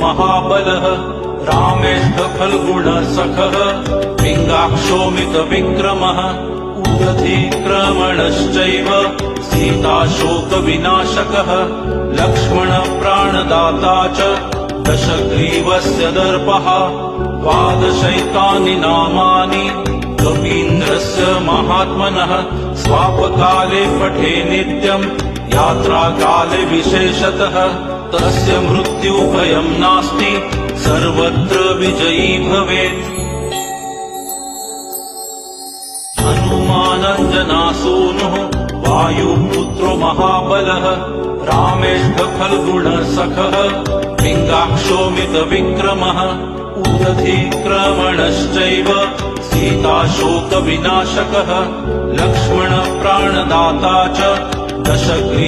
महाबलः रामेष्ठफल्गुणसखः पिङ्गाक्षोमितविक्रमः उदधिक्रमणश्चैव सीताशोकविनाशकः लक्ष्मणप्राणदाता च दशग्रीवस्य दर्पः द्वादशैतानि नामानि कवीन्द्रस्य महात्मनः स्वापकाले पठे नित्यम् यात्राकाले विशेषतः तस्य मृत्युभयं नास्ति सर्वत्र विजयी भवेत्। हनुमानञ्जनासूनुः वायुपुत्रो महाबलः रामेष्ठफल्गुणसखः पिङ्गाक्षोमितविक्रमः उदधिक्रमणश्चैव सीताशोकविनाशकः लक्ष्मणप्राणदाता च दशग्रीवस्य